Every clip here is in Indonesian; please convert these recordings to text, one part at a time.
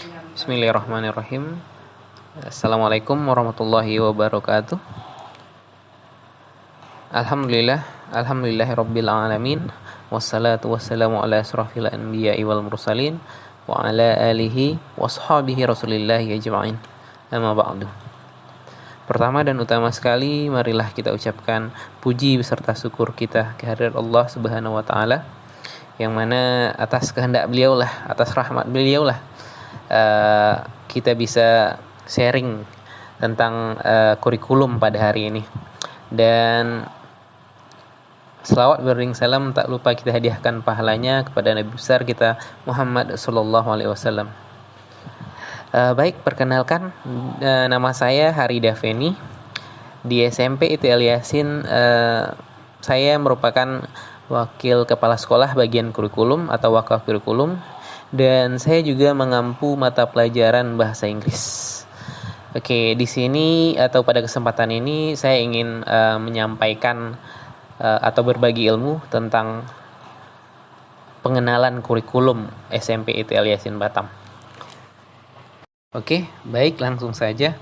Bismillahirrahmanirrahim. Assalamualaikum warahmatullahi wabarakatuh. Alhamdulillahirabbil alamin. Wassalatu wassalamu ala asrofil anbiya'i wal mursalin wa ala alihi washabihi rasulillahi ajma'in. Amma ba'du. Pertama dan utama sekali, marilah kita ucapkan puji beserta syukur kita kehadirat Allah Subhanahu wa taala, yang mana atas kehendak beliaulah, atas rahmat beliaulah kita bisa sharing tentang kurikulum pada hari ini. Dan selawat beriring salam tak lupa kita hadiahkan pahalanya kepada Nabi besar kita Muhammad sallallahu alaihi wasallam. Baik, perkenalkan, nama saya Harida Feni. Di SMP ITL Yasin saya merupakan wakil kepala sekolah bagian kurikulum atau wakaf kurikulum, dan saya juga mengampu mata pelajaran bahasa Inggris. Oke, di sini atau pada kesempatan ini saya ingin menyampaikan atau berbagi ilmu tentang pengenalan kurikulum SMP ITL Yasin Batam. Oke, baik, langsung saja.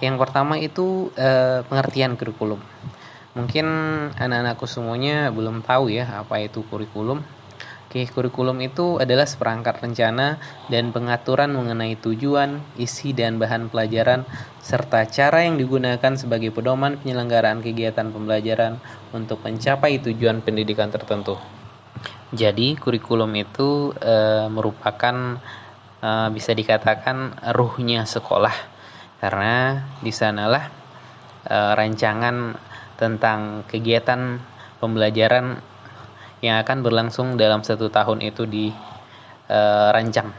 Yang pertama itu pengertian kurikulum. Mungkin anak-anakku semuanya belum tahu ya apa itu kurikulum. Oke, kurikulum itu adalah seperangkat rencana dan pengaturan mengenai tujuan, isi dan bahan pelajaran, serta cara yang digunakan sebagai pedoman penyelenggaraan kegiatan pembelajaran untuk mencapai tujuan pendidikan tertentu. Jadi, kurikulum itu merupakan bisa dikatakan ruhnya sekolah, karena di sanalah rancangan tentang kegiatan pembelajaran yang akan berlangsung dalam 1 tahun itu dirancang.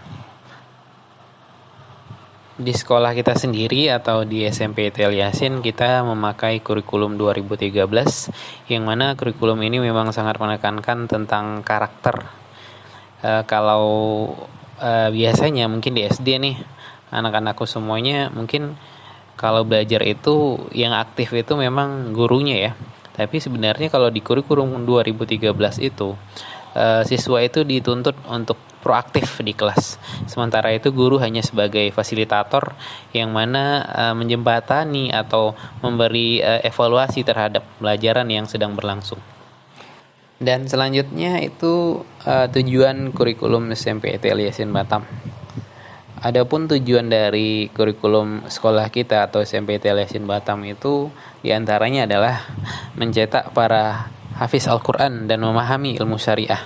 Di sekolah kita sendiri atau di SMP ITL Yasin, kita memakai kurikulum 2013, yang mana kurikulum ini memang sangat menekankan tentang karakter. Kalau biasanya mungkin di SD nih, anak-anakku semuanya mungkin kalau belajar itu yang aktif itu memang gurunya ya. Tapi sebenarnya kalau di kurikulum 2013 itu siswa itu dituntut untuk proaktif di kelas. Sementara itu guru hanya sebagai fasilitator yang mana menjembatani atau memberi evaluasi terhadap pelajaran yang sedang berlangsung. Dan selanjutnya itu tujuan kurikulum SMP ITL Yasin Batam. Adapun tujuan dari kurikulum sekolah kita atau SMP ITL Yasin Batam itu diantaranya adalah mencetak para hafiz Al-Quran dan memahami ilmu syariah.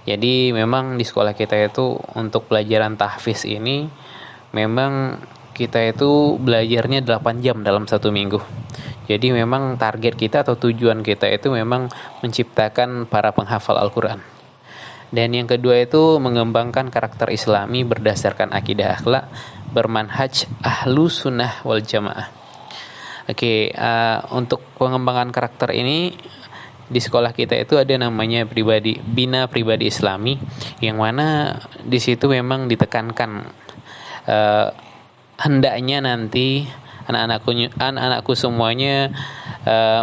Jadi memang di sekolah kita itu untuk pelajaran tahfiz ini memang kita itu belajarnya 8 jam dalam 1 minggu. Jadi memang target kita atau tujuan kita itu memang menciptakan para penghafal Al-Quran. Dan yang kedua itu mengembangkan karakter Islami berdasarkan akidah akhlak bermanhaj ahlu sunnah wal jamaah. Oke, untuk pengembangan karakter ini di sekolah kita itu ada namanya bina pribadi Islami, yang mana di situ memang ditekankan hendaknya nanti anak-anakku semuanya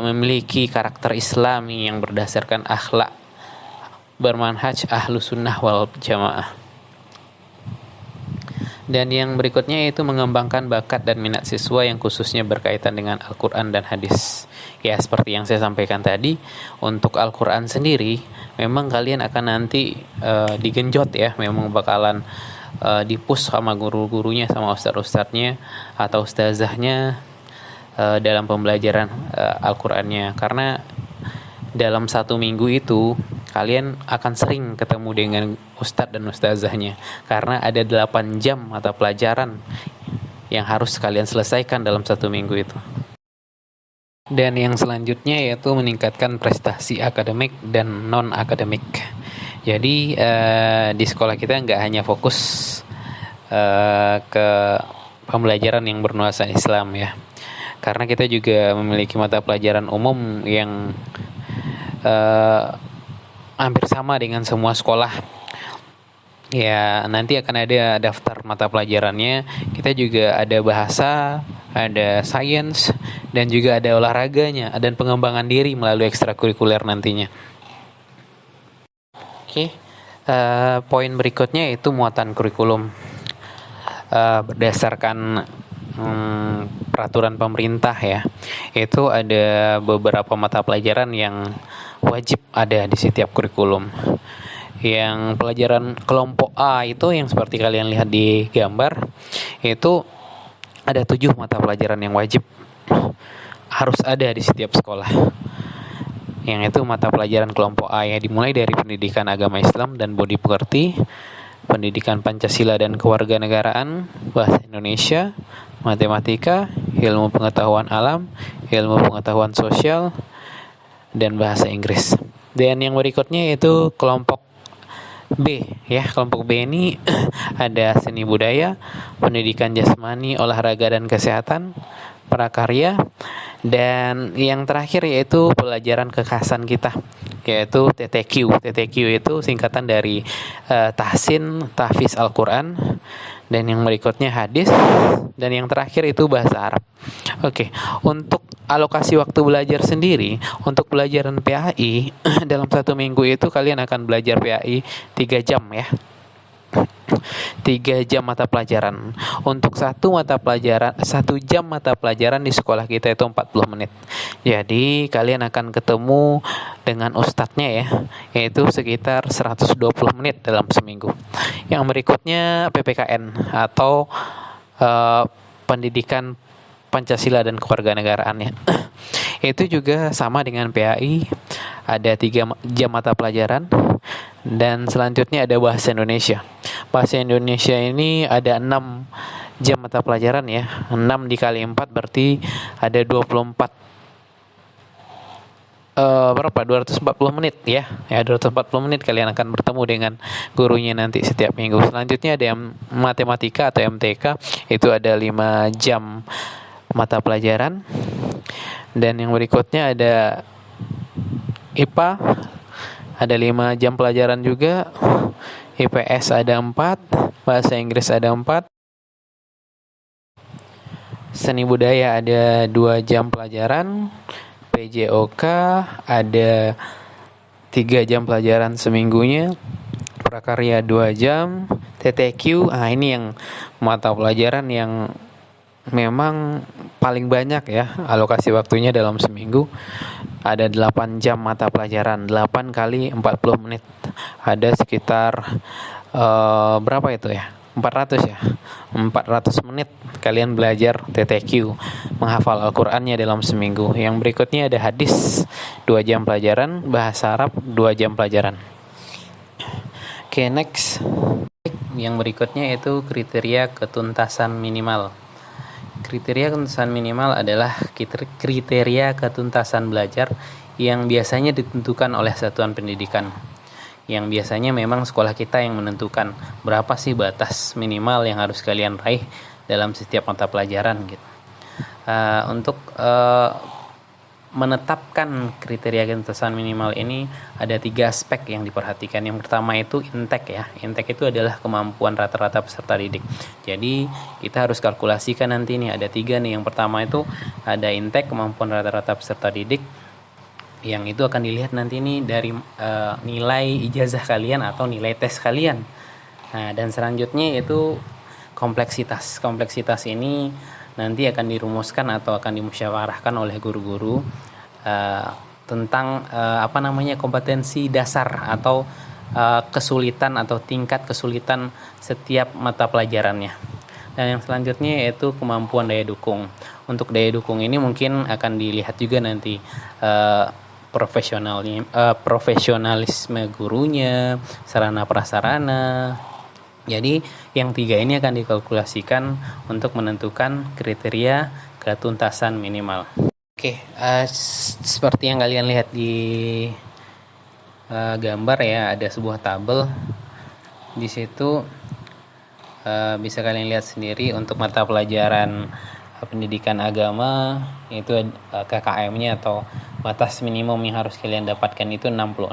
memiliki karakter Islami yang berdasarkan akhlak bermanhaj ahlu sunnah wal jamaah. Dan yang berikutnya yaitu mengembangkan bakat dan minat siswa yang khususnya berkaitan dengan Al-Quran dan hadis. Ya, seperti yang saya sampaikan tadi, untuk Al-Quran sendiri memang kalian akan nanti digenjot ya, memang bakalan dipush sama guru-gurunya, sama ustadz-ustadznya atau ustazahnya dalam pembelajaran Al-Qurannya. Karena dalam 1 minggu itu kalian akan sering ketemu dengan ustadz dan ustazahnya, karena ada 8 jam mata pelajaran yang harus kalian selesaikan dalam 1 minggu itu. Dan yang selanjutnya yaitu meningkatkan prestasi akademik dan non-akademik. Jadi di sekolah kita nggak hanya fokus ke pembelajaran yang bernuansa Islam ya, karena kita juga memiliki mata pelajaran umum yang hampir sama dengan semua sekolah. Ya, nanti akan ada daftar mata pelajarannya. Kita juga ada bahasa, ada sains, dan juga ada olahraganya dan pengembangan diri melalui ekstrakurikuler nantinya. Oke, poin berikutnya itu muatan kurikulum. berdasarkan peraturan pemerintah ya, itu ada beberapa mata pelajaran yang wajib ada di setiap kurikulum. Yang pelajaran kelompok A itu yang seperti kalian lihat di gambar, itu ada 7 mata pelajaran yang wajib harus ada di setiap sekolah. Yang itu mata pelajaran kelompok A ya, dimulai dari pendidikan agama Islam dan budi pekerti, pendidikan Pancasila dan kewarganegaraan, bahasa Indonesia, matematika, ilmu pengetahuan alam, ilmu pengetahuan sosial, dan bahasa Inggris. Dan yang berikutnya yaitu kelompok B ya. Kelompok B ini ada seni budaya, pendidikan jasmani, olahraga dan kesehatan, prakarya, dan yang terakhir yaitu pelajaran kekhasan kita, yaitu TTQ. TTQ itu singkatan dari Tahsin Tahfiz Al-Quran, dan yang berikutnya hadis, dan yang terakhir itu bahasa Arab. Oke, untuk alokasi waktu belajar sendiri, untuk pelajaran PAI dalam 1 minggu itu kalian akan belajar PAI 3 jam ya. 3 jam mata pelajaran. Untuk 1 jam mata pelajaran di sekolah kita itu 40 menit. Jadi kalian akan ketemu dengan ustadznya ya, yaitu sekitar 120 menit dalam seminggu. Yang berikutnya PPKN atau pendidikan Pancasila dan kewarganegaraan ya. Itu juga sama dengan PAI, ada 3 jam mata pelajaran. Dan selanjutnya ada bahasa Indonesia. Bahasa Indonesia ini ada 6 jam mata pelajaran ya. 6 dikali 4 berarti ada 24 berapa? 240 menit ya. Ya 240 menit kalian akan bertemu dengan gurunya nanti setiap minggu. Selanjutnya ada yang matematika atau MTK, itu ada 5 jam mata pelajaran. Dan yang berikutnya ada IPA, ada 5 jam pelajaran juga. IPS ada 4, bahasa Inggris ada 4, seni budaya ada 2 jam pelajaran, PJOK ada 3 jam pelajaran seminggunya, prakarya 2 jam, TTQ, ini yang mata pelajaran yang memang paling banyak ya alokasi waktunya dalam seminggu. Ada 8 jam mata pelajaran, 8 kali 40 menit. Ada sekitar berapa itu ya? 400 ya. 400 menit kalian belajar TTQ, menghafal Al-Qur'annya dalam seminggu. Yang berikutnya ada hadis 2 jam pelajaran, bahasa Arab 2 jam pelajaran. Oke, next. Yang berikutnya itu kriteria ketuntasan minimal. Kriteria ketuntasan minimal adalah kriteria ketuntasan belajar yang biasanya ditentukan oleh satuan pendidikan. Yang biasanya memang sekolah kita yang menentukan berapa sih batas minimal yang harus kalian raih dalam setiap mata pelajaran gitu. Untuk menetapkan kriteria ketuntasan minimal ini ada 3 aspek yang diperhatikan. Yang pertama itu intake ya. Intake itu adalah kemampuan rata-rata peserta didik. Jadi kita harus kalkulasikan nanti nih, ada 3 nih. Yang pertama itu ada intake, kemampuan rata-rata peserta didik. Yang itu akan dilihat nanti nih dari nilai ijazah kalian atau nilai tes kalian. Nah, dan selanjutnya itu kompleksitas. Kompleksitas ini nanti akan dirumuskan atau akan dimusyawarahkan oleh guru-guru tentang kompetensi dasar atau kesulitan atau tingkat kesulitan setiap mata pelajarannya. Dan yang selanjutnya yaitu kemampuan daya dukung. Untuk daya dukung ini mungkin akan dilihat juga nanti profesionalisme gurunya, sarana prasarana. Jadi yang 3 ini akan dikalkulasikan untuk menentukan kriteria ketuntasan minimal. Oke, seperti yang kalian lihat di gambar ya, ada sebuah tabel. Di situ bisa kalian lihat sendiri untuk mata pelajaran pendidikan agama, itu KKM-nya atau batas minimum yang harus kalian dapatkan itu 66.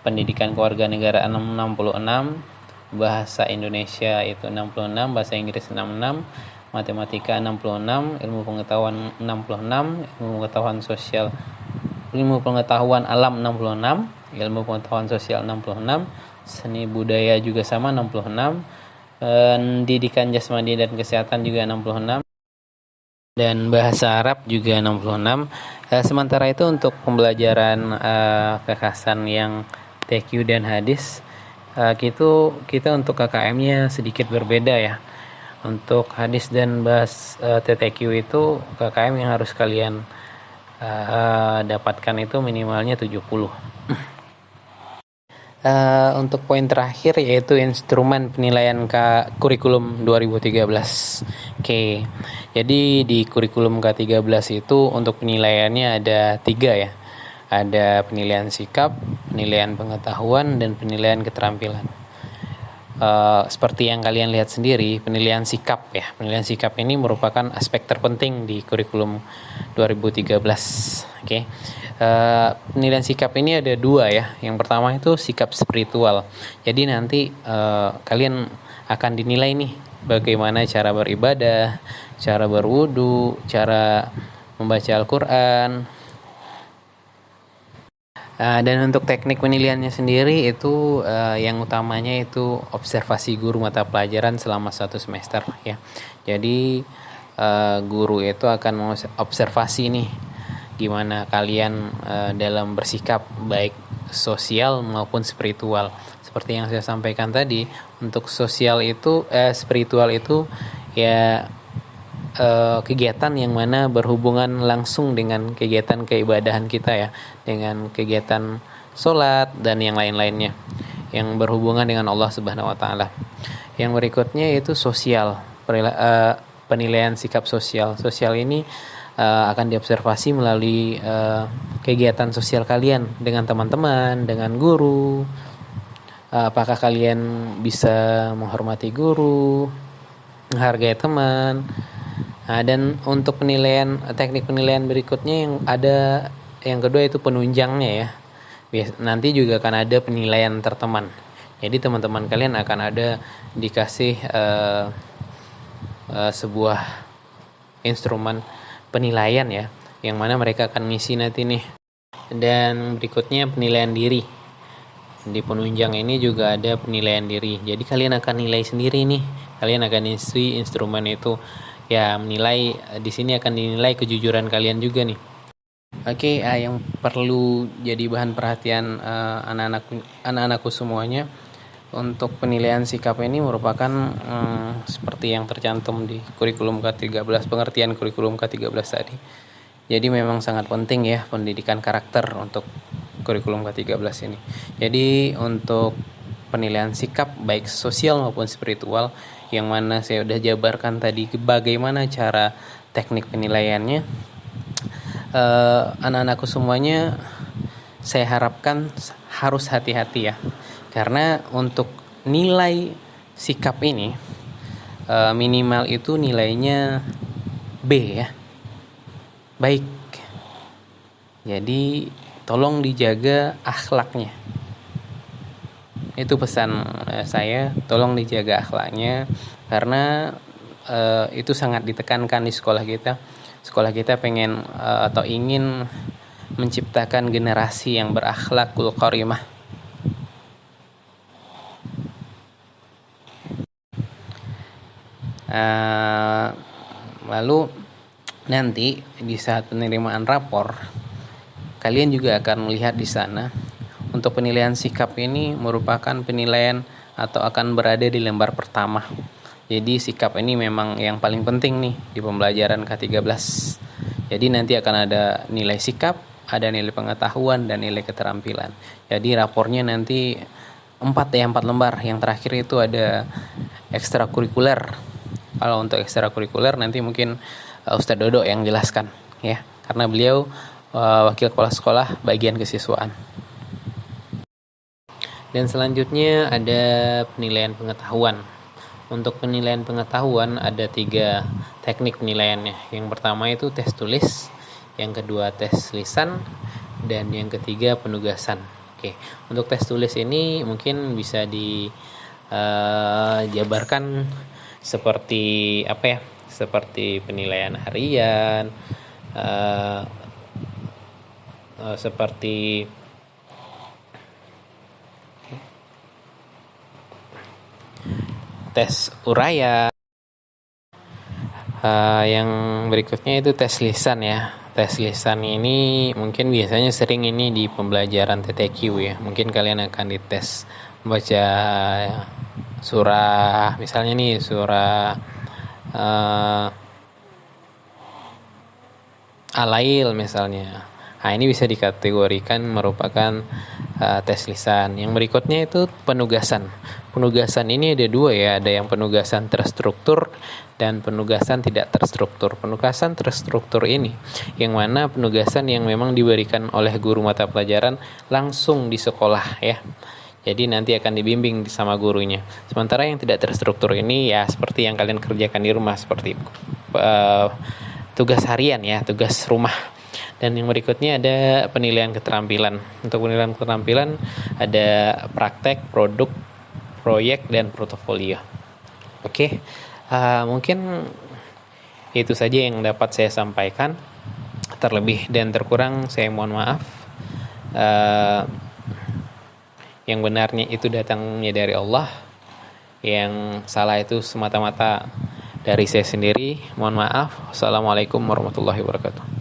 Pendidikan kewarganegaraan 66, bahasa Indonesia itu 66, bahasa Inggris 66, matematika 66, ilmu pengetahuan 66, ilmu pengetahuan sosial, ilmu pengetahuan alam 66, ilmu pengetahuan sosial 66, seni budaya juga sama 66, Pendidikan jasmani dan kesehatan juga 66, dan bahasa Arab juga 66. Sementara itu untuk pembelajaran kekhasan yang TQ dan hadis, kita untuk KKM-nya sedikit berbeda ya. Untuk hadis dan TTQ itu KKM yang harus kalian dapatkan itu minimalnya 70. Untuk poin terakhir yaitu instrumen penilaian kurikulum 2013. Oke, jadi di kurikulum K13 itu untuk penilaiannya ada 3 ya. Ada penilaian sikap, penilaian pengetahuan, dan penilaian keterampilan. Seperti yang kalian lihat sendiri, penilaian sikap ya. Penilaian sikap ini merupakan aspek terpenting di kurikulum 2013. Oke. Penilaian sikap ini ada 2 ya. Yang pertama itu sikap spiritual. Jadi nanti kalian akan dinilai nih bagaimana cara beribadah, cara berwudu, cara membaca Al-Quran. Dan untuk teknik penilaiannya sendiri itu yang utamanya itu observasi guru mata pelajaran selama 1 semester ya. Jadi guru itu akan mengobservasi nih gimana kalian dalam bersikap baik sosial maupun spiritual. Seperti yang saya sampaikan tadi, untuk sosial itu spiritual itu ya kegiatan yang mana berhubungan langsung dengan kegiatan keibadahan kita ya, dengan kegiatan sholat dan yang lain-lainnya yang berhubungan dengan Allah Subhanahu wa taala. Yang berikutnya itu sosial, penilaian sikap sosial. Sosial ini akan diobservasi melalui kegiatan sosial kalian dengan teman-teman, dengan guru. Apakah kalian bisa menghormati guru, menghargai teman. Dan untuk teknik penilaian berikutnya yang kedua itu penunjangnya ya. Nanti juga akan ada penilaian terteman. Jadi teman-teman kalian akan ada dikasih sebuah instrumen penilaian ya, yang mana mereka akan ngisi nanti nih. Dan berikutnya penilaian diri. Di penunjang ini juga ada penilaian diri. Jadi kalian akan nilai sendiri nih. Kalian akan isi instrumen itu. Ya, menilai di sini akan dinilai kejujuran kalian juga nih. Oke, yang perlu jadi bahan perhatian anak-anakku semuanya, untuk penilaian sikap ini merupakan seperti yang tercantum di kurikulum K13, pengertian kurikulum K13 tadi. Jadi memang sangat penting ya pendidikan karakter untuk kurikulum K13 ini. Jadi untuk penilaian sikap baik sosial maupun spiritual, yang mana saya udah jabarkan tadi bagaimana cara teknik penilaiannya, anak-anakku semuanya saya harapkan harus hati-hati ya, karena untuk nilai sikap ini minimal itu nilainya B ya, baik. Jadi tolong dijaga akhlaknya. Itu pesan saya, tolong dijaga akhlaknya, karena itu sangat ditekankan di sekolah kita. Sekolah kita pengen atau ingin menciptakan generasi yang berakhlakul karimah. Lalu nanti di saat penerimaan rapor, kalian juga akan melihat di sana. Untuk penilaian sikap ini merupakan penilaian atau akan berada di lembar pertama. Jadi sikap ini memang yang paling penting nih di pembelajaran K13. Jadi nanti akan ada nilai sikap, ada nilai pengetahuan, dan nilai keterampilan. Jadi rapornya nanti 4 lembar. Yang terakhir itu ada ekstrakurikuler. Kalau untuk ekstrakurikuler nanti mungkin Ustadz Dodo yang jelaskan ya, karena beliau wakil kepala sekolah bagian kesiswaan. Dan selanjutnya ada penilaian pengetahuan. Untuk penilaian pengetahuan ada 3 teknik penilaiannya. Yang pertama itu tes tulis, yang kedua tes lisan, dan yang ketiga penugasan. Oke, untuk tes tulis ini mungkin bisa dijabarkan seperti apa ya? Seperti penilaian harian, seperti tes uraya. Yang berikutnya itu tes lisan ya. Tes lisan ini mungkin biasanya sering ini di pembelajaran TTQ ya. Mungkin kalian akan dites membaca surah, misalnya nih surah Al-Lail misalnya. Nah, ini bisa dikategorikan merupakan tes lisan. Yang berikutnya itu penugasan. Penugasan ini ada dua ya, ada yang penugasan terstruktur dan penugasan tidak terstruktur. Penugasan terstruktur ini yang mana penugasan yang memang diberikan oleh guru mata pelajaran langsung di sekolah ya. Jadi nanti akan dibimbing sama gurunya. Sementara yang tidak terstruktur ini ya seperti yang kalian kerjakan di rumah, seperti tugas harian ya, tugas rumah. Dan yang berikutnya ada penilaian keterampilan. Untuk penilaian keterampilan ada praktek, produk, proyek, dan portofolio. Oke, mungkin itu saja yang dapat saya sampaikan. Terlebih dan terkurang saya mohon maaf. Yang benarnya itu datangnya dari Allah, yang salah itu semata-mata dari saya sendiri. Mohon maaf. Wassalamualaikum warahmatullahi wabarakatuh.